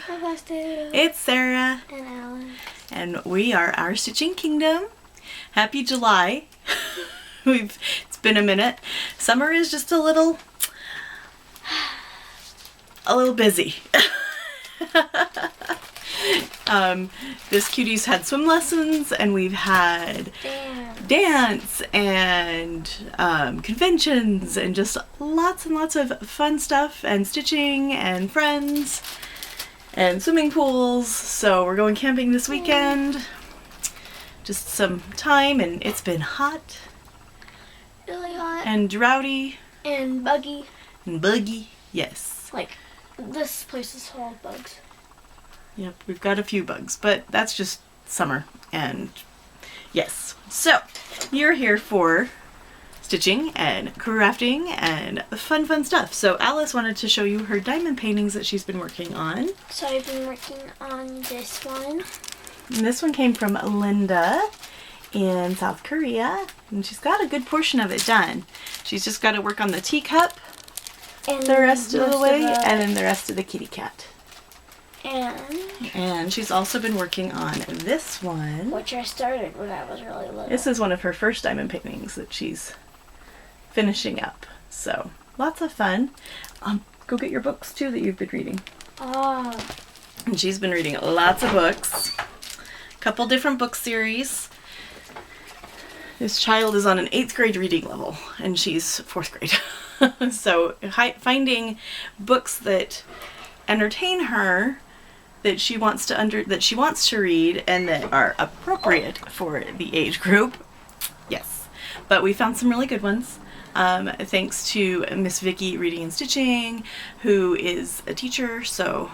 Hi, Flosstubers. It's Sarah. And Alan. And we are Our Stitching Kingdom. Happy July. It's been a minute. Summer is just a little busy. This cutie's had swim lessons, and we've had dance and conventions and just lots and lots of fun stuff, and stitching and friends and swimming pools. So we're going camping this weekend. Just some time, and it's been hot. Really hot. And droughty. And buggy. And buggy, yes. Like, this place is full of bugs. Yep, we've got a few bugs, but that's just summer. And yes, so you're here for stitching and crafting and fun stuff. So Alice wanted to show you her diamond paintings that she's been working on. So I've been working on this one. And this one came from Linda in South Korea, and she's got a good portion of it done. She's just got to work on the teacup And the rest of the way, and and then the rest of the kitty cat. And she's also been working on this one. Which I started when I was really little. This is one of her first diamond paintings that she's finishing up. So, lots of fun. Go get your books too that you've been reading. Oh. And she's been reading lots of books. A couple different book series. This child is on an 8th grade reading level, and she's 4th grade. So finding books that entertain her, that she wants to read, and that are appropriate for the age group. Yes, but we found some really good ones. Thanks to Miss Vicky Reading and Stitching, who is a teacher, so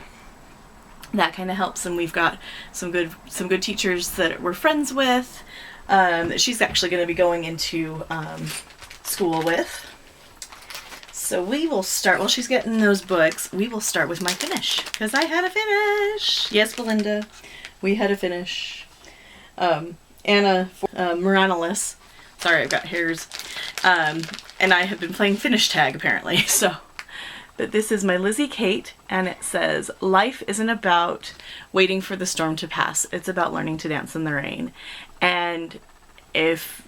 that kind of helps. And we've got some good teachers that we're friends with, that she's actually going to be going into school with. So we will start, while she's getting those books, we will start with my finish, because I had a finish. Yes, Belinda, we had a finish. Anna Moranolis, sorry, I've got hairs, and I have been playing finish tag apparently, so. But this is my Lizzie Kate, and it says, "Life isn't about waiting for the storm to pass. It's about learning to dance in the rain." And if,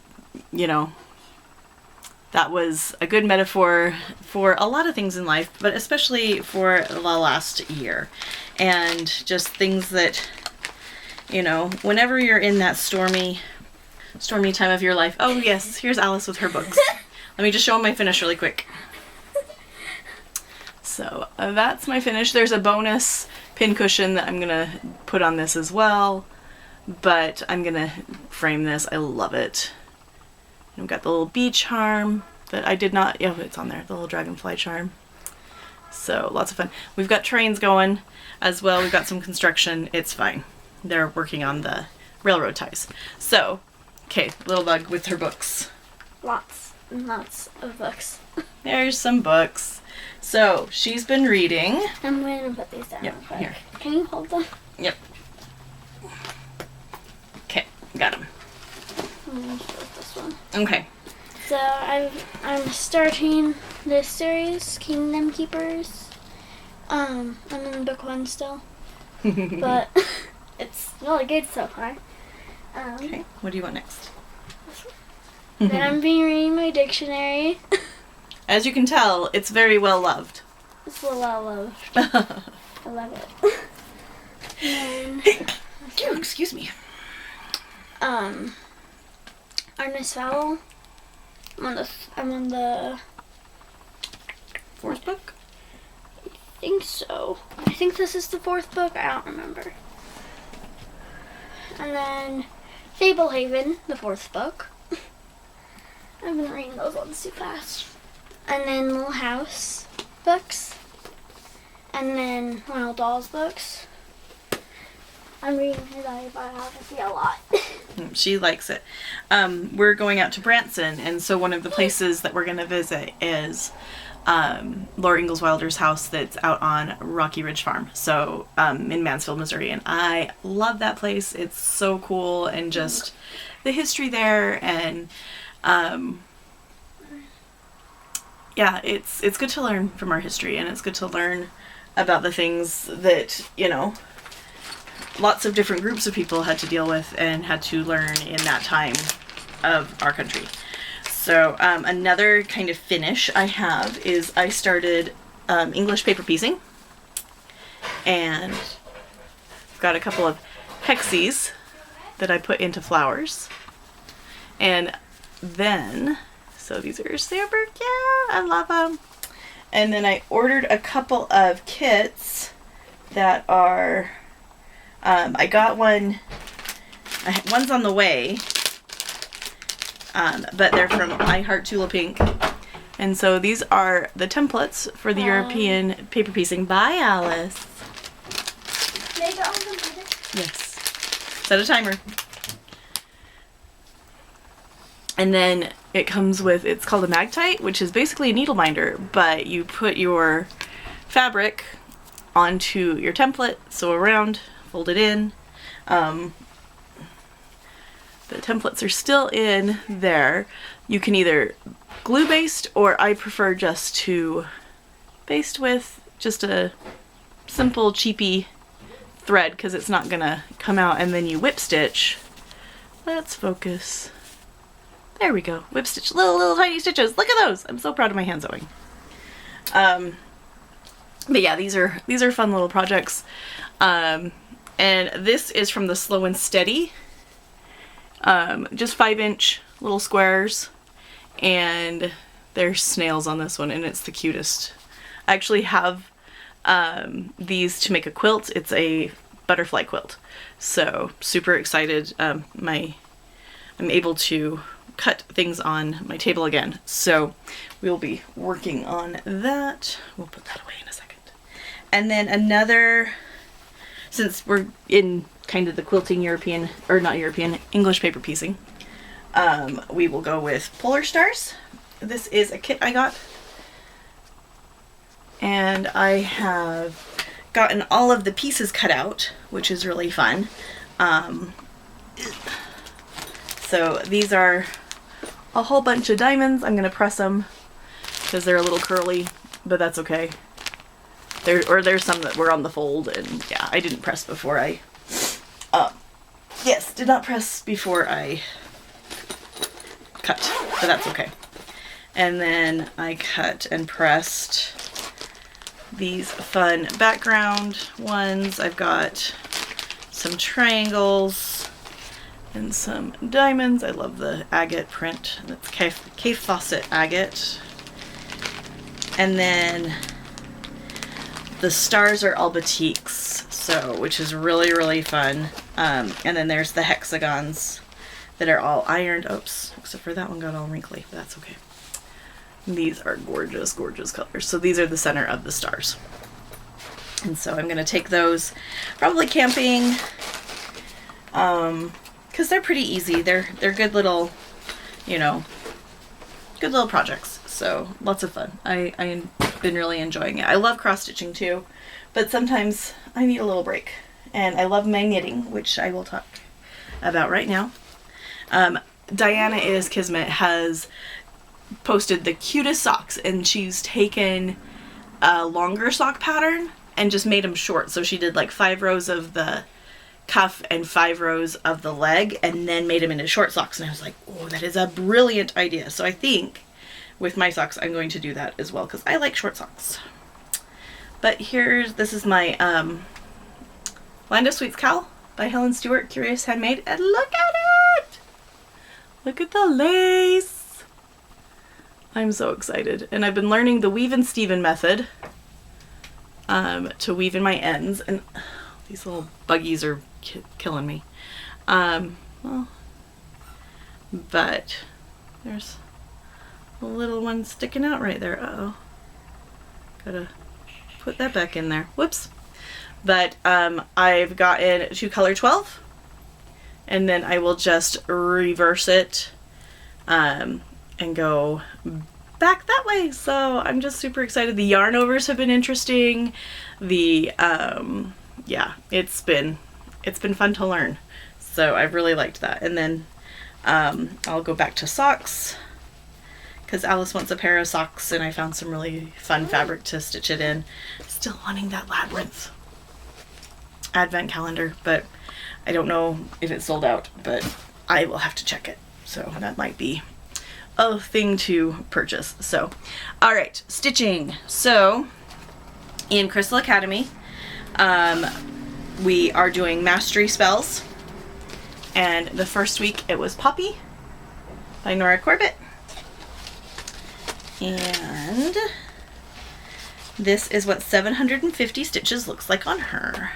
that was a good metaphor for a lot of things in life, but especially for the last year. And just things that, whenever you're in that stormy time of your life. Oh yes, here's Alice with her books. Let me just show them my finish really quick. So that's my finish. There's a bonus pincushion that I'm gonna put on this as well, but I'm gonna frame this. I love it. I've got the little bee charm that I did not, it's on there, the little dragonfly charm. So lots of fun. We've got trains going as well. We've got some construction. It's fine. They're working on the railroad ties. So, okay, little bug with her books. Lots and lots of books. There's some books. So she's been reading. I'm going to put these down. Yep, real quick. here. Can you hold them? Yep. Okay, got them. I'm going to start this one. Okay. So I'm starting this series, Kingdom Keepers. I'm in book 1 still, but it's really good so far. Okay, what do you want next? Then I'm reading my dictionary. As you can tell, it's very well loved. It's a well loved. I love it. And then, excuse me. Artemis Fowl. I'm on the 4th book? I think so. I think this is the 4th book. I don't remember. And then Fablehaven, the 4th book. I've been reading those ones too fast. And then Little House books. And then Ronald Dahl's books. I'm reading his autobiography a lot. She likes it. We're going out to Branson, and so one of the places that we're going to visit is Laura Ingalls Wilder's house that's out on Rocky Ridge Farm, so in Mansfield, Missouri. And I love that place. It's so cool, and just the history there, and yeah, it's good to learn from our history, and it's good to learn about the things that, you know, lots of different groups of people had to deal with and had to learn in that time of our country. So another kind of finish I have is I started English paper piecing, and I've got a couple of hexies that I put into flowers. And then, so these are super cute, I love them. And then I ordered a couple of kits that are, I got one, one's on the way, but they're from I Heart Tula Pink. And so these are the templates for the European paper piecing. Bye, Alice. Yes. Set a timer. And then it comes with, it's called a Magtite, which is basically a needle binder, but you put your fabric onto your template, sew around, fold it in. The templates are still in there. You can either glue baste, or I prefer just to baste with just a simple cheapy thread, because it's not gonna come out, and then you whip stitch. Let's focus. There we go. Whip stitch. Little tiny stitches. Look at those. I'm so proud of my hand sewing. But yeah, these are fun little projects. And this is from the Slow and Steady. Just 5-inch little squares. And there's snails on this one, and it's the cutest. I actually have these to make a quilt. It's a butterfly quilt. So super excited. I'm able to cut things on my table again. So we'll be working on that. We'll put that away in a second. And then another, since we're in kind of the quilting European, or not European, English paper piecing, we will go with Polar Stars. This is a kit I got. And I have gotten all of the pieces cut out, which is really fun. So these are a whole bunch of diamonds. I'm gonna press them because they're a little curly, but that's okay. There's some that were on the fold, and yeah, I didn't press before I, did not press before I cut, but that's okay. And then I cut and pressed these fun background ones. I've got some triangles and some diamonds. I love the agate print. That's Kay Fawcett agate. And then the stars are all batiks, so which is really, really fun. And then there's the hexagons that are all ironed. Oops, except for that one got all wrinkly, but that's okay. These are gorgeous, gorgeous colors. So these are the center of the stars. And so I'm gonna take those probably camping, because they're pretty easy. They're good little, you know, good little projects. So lots of fun. I've been really enjoying it. I love cross stitching too, but sometimes I need a little break. And I love my knitting, which I will talk about right now. Diana is Kismet has posted the cutest socks, and she's taken a longer sock pattern and just made them short. So she did like 5 rows of the cuff and 5 rows of the leg, and then made them into short socks. And I was like, oh, that is a brilliant idea. So I think with my socks I'm going to do that as well, because I like short socks. But this is my Land of Sweets cowl by Helen Stewart, Curious Handmade, and look at it! Look at the lace! I'm so excited. And I've been learning the Weave and Steven method to weave in my ends, and these little buggies are killing me. Well, but there's a little one sticking out right there. Uh-oh. Gotta put that back in there. Whoops. But I've gotten to color 12, and then I will just reverse it and go back that way. So I'm just super excited. The yarn overs have been interesting. The yeah, it's been fun to learn. So I've really liked that. And then I'll go back to socks, because Alice wants a pair of socks and I found some really fun fabric to stitch it in. Still wanting that Labyrinth advent calendar, but I don't know if it's sold out, but I will have to check it. So that might be a thing to purchase. So, all right, stitching. So in Crystal Academy, we are doing mastery spells, and the first week it was Poppy by Nora Corbett. And this is what 750 stitches looks like on her.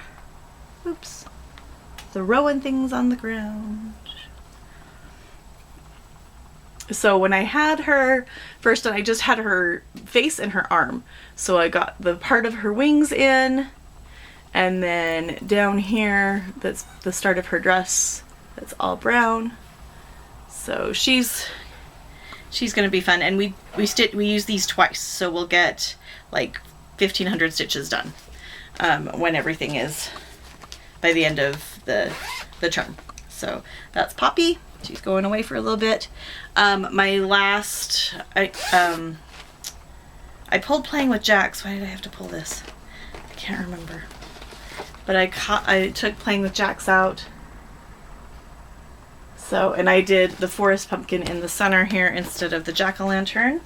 Oops. Throwing things on the ground. So when I had her first, I just had her face and her arm. So I got the part of her wings in, and then down here, that's the start of her dress. That's all brown. So she's gonna be fun, and we use these twice, so we'll get like 1,500 stitches done when everything is by the end of the term. So that's Poppy. She's going away for a little bit. My last, I pulled Playing with Jax. Why did I have to pull this? I can't remember. But I took Playing with Jax out. So, and I did the forest pumpkin in the center here instead of the jack-o'-lantern.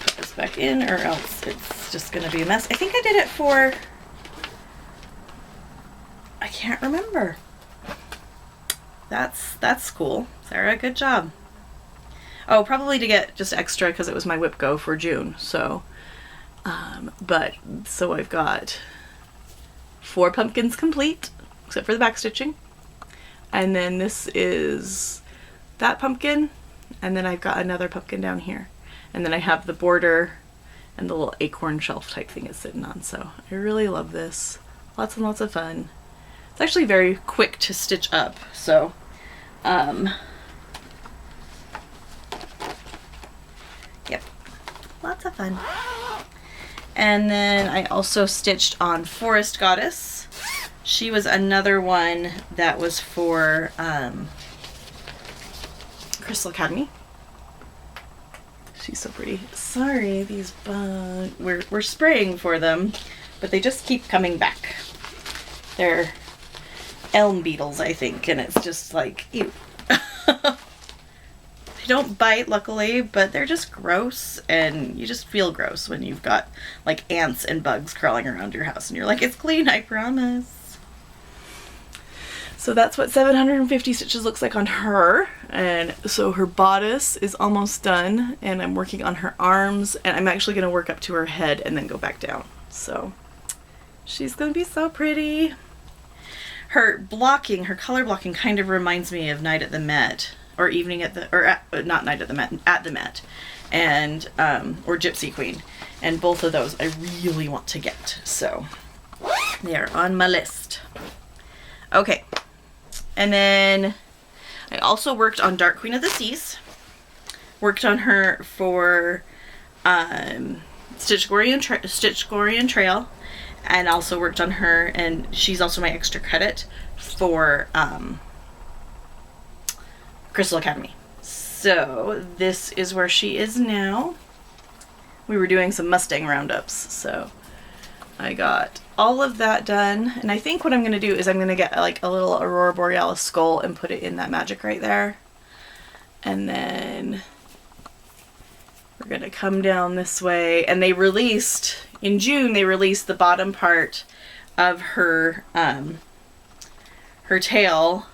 Put this back in, or else it's just gonna be a mess. I think I did it for, I can't remember. That's cool. Sarah, good job. Oh, probably to get just extra because it was my whip go for June. So, so I've got 4 pumpkins complete, except for the back stitching. And then this is that pumpkin, and then I've got another pumpkin down here. And then I have the border and the little acorn shelf type thing it's sitting on. So I really love this. Lots and lots of fun. It's actually very quick to stitch up, so yep, lots of fun. And then I also stitched on Forest Goddess. She was another one that was for Crystal Academy. She's so pretty. Sorry, these bugs. We're spraying for them, but they just keep coming back. They're elm beetles, I think, and it's just like, ew. They don't bite, luckily, but they're just gross, and you just feel gross when you've got like ants and bugs crawling around your house, and you're like, it's clean, I promise. So that's what 750 stitches looks like on her, and so her bodice is almost done, and I'm working on her arms, and I'm actually going to work up to her head and then go back down. So she's going to be so pretty. Her blocking, her color blocking kind of reminds me of Night at the Met, or Evening at the, not Night at the Met, at the Met, and, or Gypsy Queen. And both of those I really want to get, so they are on my list. Okay, and then I also worked on Dark Queen of the Seas. Worked on her for Stitch Glorian Trail. And also worked on her, and she's also my extra credit for Crystal Academy. So this is where she is now. We were doing some Mustang roundups, so I got all of that done. And I think what I'm going to do is I'm going to get like a little Aurora Borealis skull and put it in that magic right there. And then we're going to come down this way. And they released, in June, they released the bottom part of her, her tail,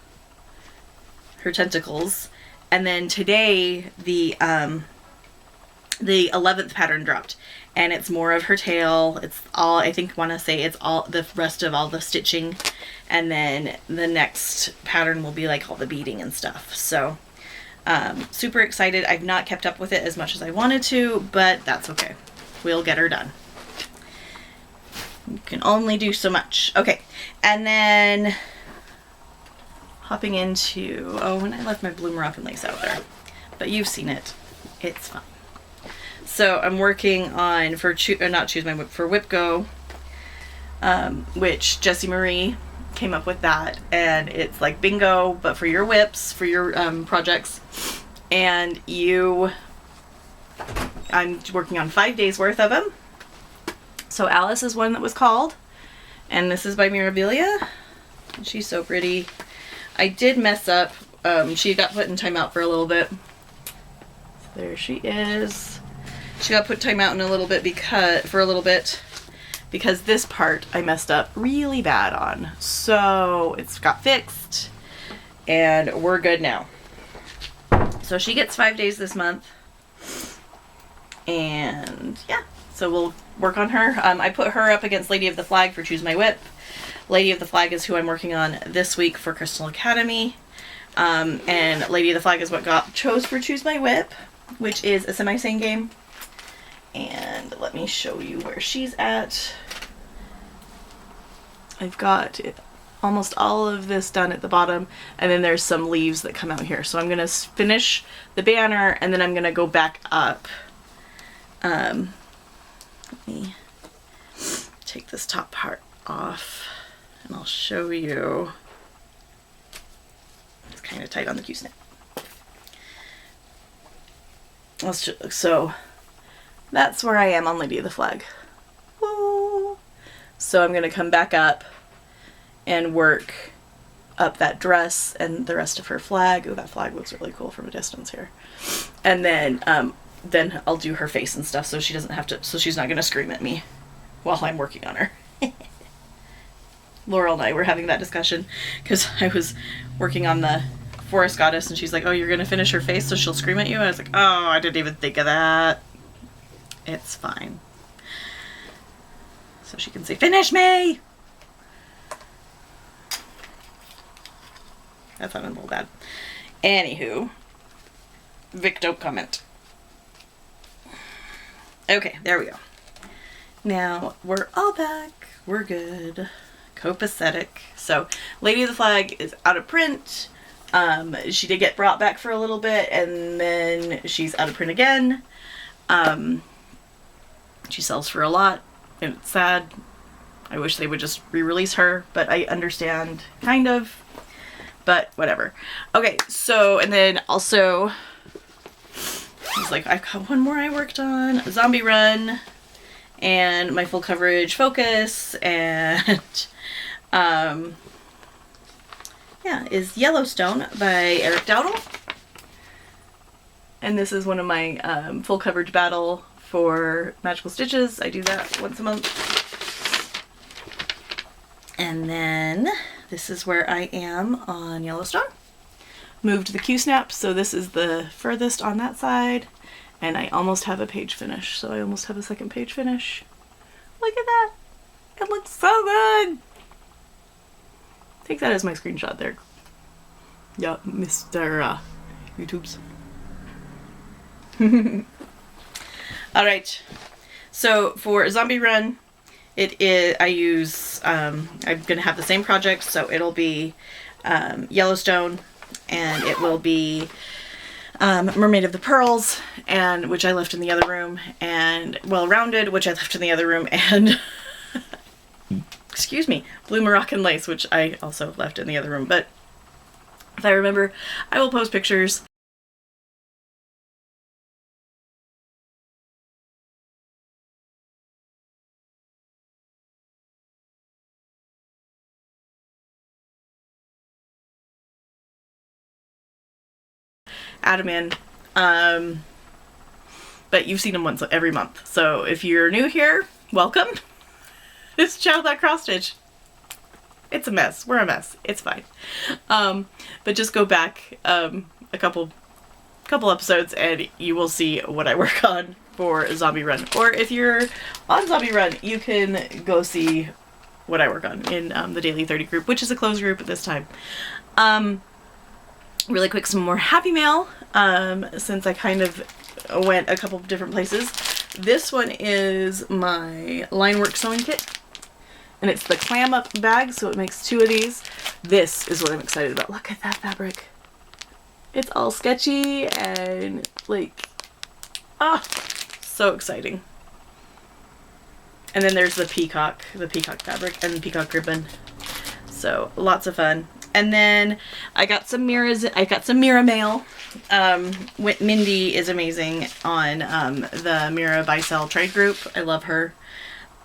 her tentacles. And then today, the 11th pattern dropped. And it's more of her tail. It's all, I think, want to say it's all the rest of all the stitching. And then the next pattern will be like all the beading and stuff. So, super excited. I've not kept up with it as much as I wanted to, but that's okay. We'll get her done. You can only do so much. Okay, and then hopping into, oh, and I left my bloomer up and lace out there, but you've seen it. It's fun. So I'm working on for Whip Go, which Jessie Marie came up with that, and it's like bingo, but for your whips, for your projects. And I'm working on 5 days worth of them. So Alice is one that was called, and this is by Mirabilia. She's so pretty. I did mess up. She got put in timeout for a little bit. There she is. She got put timeout in a little bit because this part I messed up really bad on. So it's got fixed and we're good now. So she gets 5 days this month. And yeah, so we'll work on her. I put her up against Lady of the Flag for Choose My Whip. Lady of the Flag is who I'm working on this week for Crystal Academy. And Lady of the Flag is what chose for Choose My Whip, which is a semi-sane game. And let me show you where she's at. I've got almost all of this done at the bottom, and then there's some leaves that come out here. So I'm going to finish the banner, and then I'm going to go back up. Let me take this top part off, and I'll show you. It's kind of tight on the Q-snap. So that's where I am on Lady of the Flag. Woo. So I'm going to come back up and work up that dress and the rest of her flag. Oh, that flag looks really cool from a distance here. And then I'll do her face and stuff so she doesn't have to, so she's not going to scream at me while I'm working on her. Laurel and I were having that discussion because I was working on the Forest Goddess and she's like, oh, you're going to finish her face so she'll scream at you? And I was like, oh, I didn't even think of that. It's fine. So she can say, finish me! That sounded a little bad. Anywho, Vic, don't comment. Okay, there we go. Now, we're all back. We're good. Copacetic. So, Lady of the Flag is out of print. She did get brought back for a little bit, and then she's out of print again. She sells for a lot, and it's sad. I wish they would just re-release her, but I understand, kind of. But whatever. Okay, so, and then also, it's like, I've got one more I worked on, Zombie Run, and my full coverage focus, and, yeah, is Yellowstone by Eric Dowdle. And this is one of my full coverage battle for Magical Stitches. I do that once a month. And then this is where I am on Yellowstone. Moved the Q-snap, so this is the furthest on that side. And I almost have a page finish, so I almost have a second page finish. Look at that! It looks so good! Take that as my screenshot there. Yeah, Mr. YouTubes. Alright, so for Zombie Run, I'm gonna have the same project, so it'll be Yellowstone, and it will be Mermaid of the Pearls, and which I left in the other room, and Well Rounded, which I left in the other room, and excuse me, Blue Moroccan Lace, which I also left in the other room. But if I remember, I will post pictures. Add them in. But you've seen them once every month. So if you're new here, welcome. It's Child That Cross Stitch. It's a mess. We're a mess. It's fine. But just go back a couple episodes and you will see what I work on for Zombie Run. Or if you're on Zombie Run, you can go see what I work on in the Daily 30 group, which is a closed group at this time. Really quick, some more happy mail, since I kind of went a couple different places. This one is my line work sewing kit, and it's the clam up bag, so it makes 2 of these. This is what I'm excited about. Look at that fabric. It's all sketchy and like, so exciting. And then there's the peacock fabric and the peacock ribbon. So lots of fun. And then I got some mirrors. I got some Mira mail. Mindy is amazing on the Mira Buy Sell Trade group. I love her.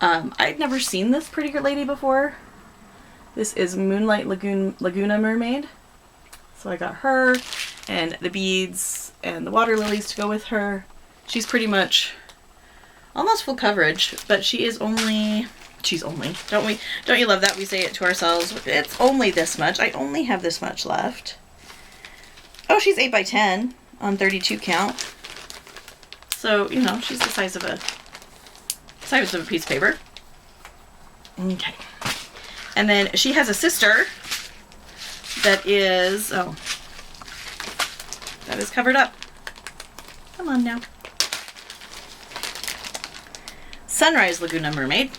I'd never seen this pretty good lady before. This is Moonlight Laguna Mermaid. So I got her and the beads and the water lilies to go with her. She's pretty much almost full coverage, but she's only, don't you love that we say it to ourselves? It's only this much. I only have this much left. Oh, she's 8 by 10 on 32 count. So, you know, she's the size of a piece of paper. Okay. And then she has a sister that is, that is covered up. Come on now. Sunrise Laguna Mermaid.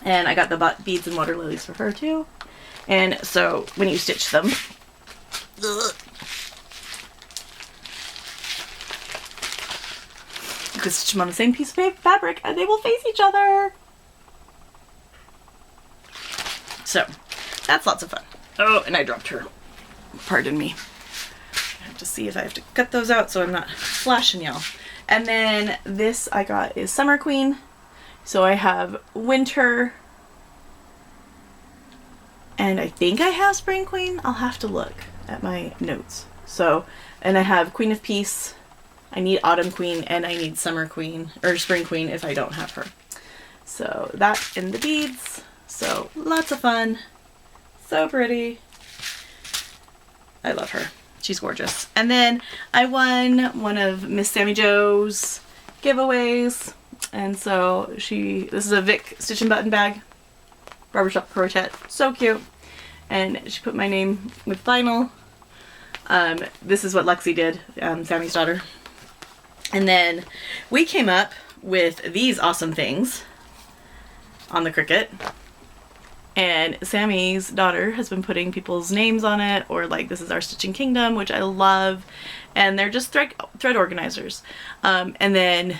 And I got the beads and water lilies for her too. And so when you stitch them, you can stitch them on the same piece of fabric and they will face each other. So that's lots of fun. Oh, and I dropped her. Pardon me. I have to see if I have to cut those out so I'm not flashing y'all. And then this I got is Summer Queen. So I have Winter. And I think I have Spring Queen. I'll have to look at my notes. So, and I have Queen of Peace. I need Autumn Queen and I need Summer Queen or Spring Queen if I don't have her. So that and the beads. So lots of fun. So pretty. I love her. She's gorgeous. And then I won one of Miss Sammy Jo's giveaways. And so this is a Vic Stitch and Button bag. Barbershop Crochet. So cute. And she put my name with vinyl. This is what Lexi did, Sammy's daughter. And then we came up with these awesome things on the Cricut. And Sammy's daughter has been putting people's names on it, or like this is our Stitching Kingdom, which I love. And they're just thread organizers. And then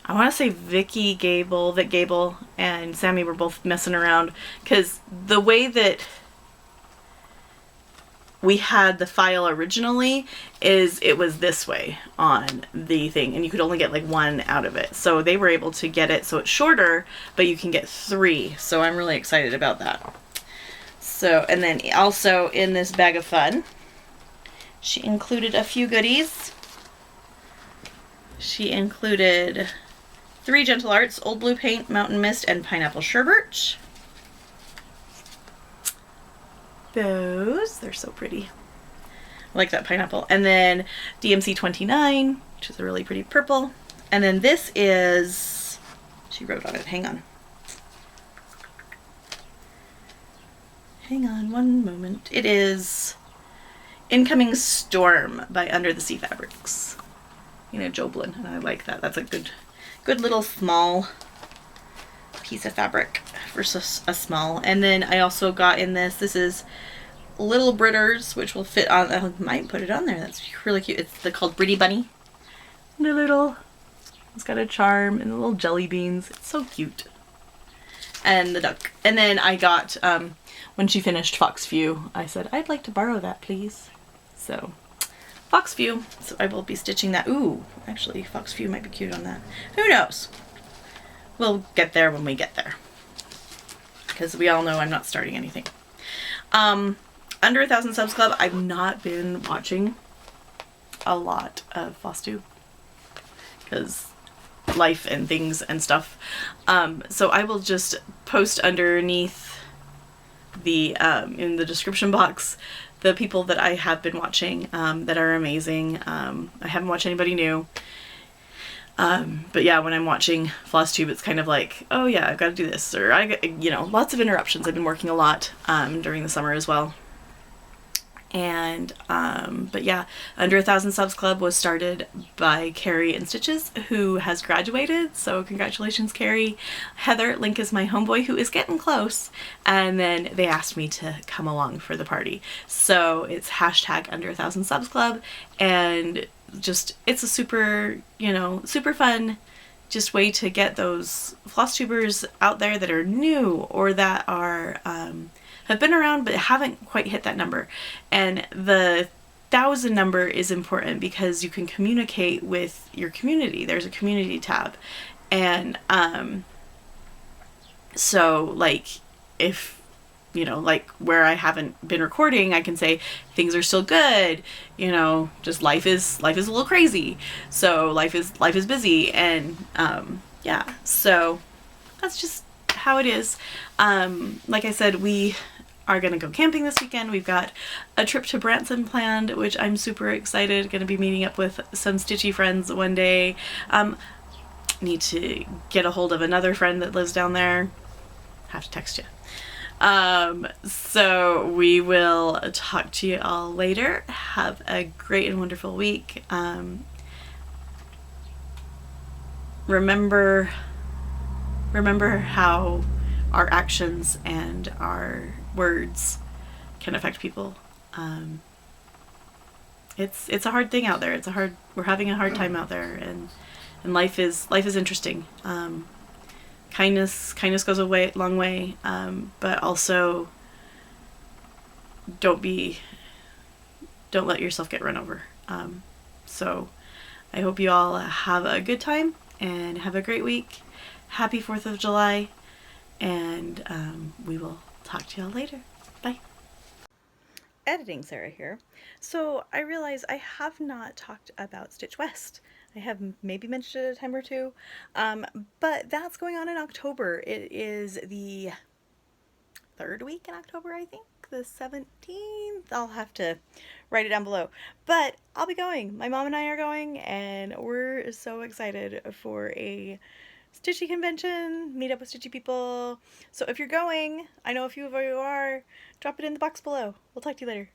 I want to say Vic Gable and Sammy were both messing around because the way that we had the file originally is it was this way on the thing and you could only get like one out of it. So they were able to get it so it's shorter, but you can get 3. So I'm really excited about that. So, and then also in this bag of fun, she included a few goodies. She included 3 Gentle Arts, Old Blue Paint, Mountain Mist, and Pineapple Sherbet. They're so pretty. I like that pineapple. And then DMC 29, which is a really pretty purple. And then this is, she wrote on it, hang on one moment. It is Incoming Storm by Under the Sea Fabrics. You know, Joblin, and I like that. That's a good little small piece of fabric for a small. And then I also got in this is Little Britters, which will fit on, I might put it on there. That's really cute. It's called Britty Bunny. And it's got a charm and the little jelly beans. It's so cute. And the duck. And then I got, when she finished Fox View, I said, I'd like to borrow that, please. So, Fox View. So I will be stitching that. Ooh, actually, Fox View might be cute on that. Who knows? We'll get there when we get there. Because we all know I'm not starting anything. Under 1,000 Subs Club, I've not been watching a lot of Flosstube. Because life and things and stuff. So I will just post underneath the, in the description box, the people that I have been watching that are amazing. I haven't watched anybody new. But yeah, when I'm watching Flosstube, it's kind of like, oh yeah, I've got to do this, or lots of interruptions. I've been working a lot during the summer as well. And but yeah, Under 1,000 Subs Club was started by Carrie and Stitches, who has graduated. So congratulations, Carrie. Heather, Link is my homeboy, who is getting close. And then they asked me to come along for the party. So it's hashtag Under 1,000 Subs Club, and just it's a super fun just way to get those Flosstubers out there that are new or that are have been around but haven't quite hit that number. And the 1,000 number is important because you can communicate with your community. There's a community tab. And so like if like where I haven't been recording, I can say things are still good, just life is a little crazy. So life is busy, and yeah, so that's just how it is. Like I said, we are going to go camping this weekend. We've got a trip to Branson planned, which I'm super excited. Going to be meeting up with some Stitchy friends one day. Need to get a hold of another friend that lives down there. Have to text you. So we will talk to you all later. Have a great and wonderful week. Remember how our actions and our words can affect people. It's a hard thing out there. We're having a hard time out there, and life is interesting. Kindness goes a long way, but also don't let yourself get run over. So I hope you all have a good time and have a great week. Happy 4th of July, and we will talk to y'all later. Bye. Editing Sarah here. So I realize I have not talked about Stitch West. I have maybe mentioned it a time or two, but that's going on in October. It is the 3rd week in October, I think, the 17th. I'll have to write it down below, but I'll be going. My mom and I are going, and we're so excited for a Stitchy convention, meet up with Stitchy people. So if you're going, I know a few of you are, drop it in the box below. We'll talk to you later.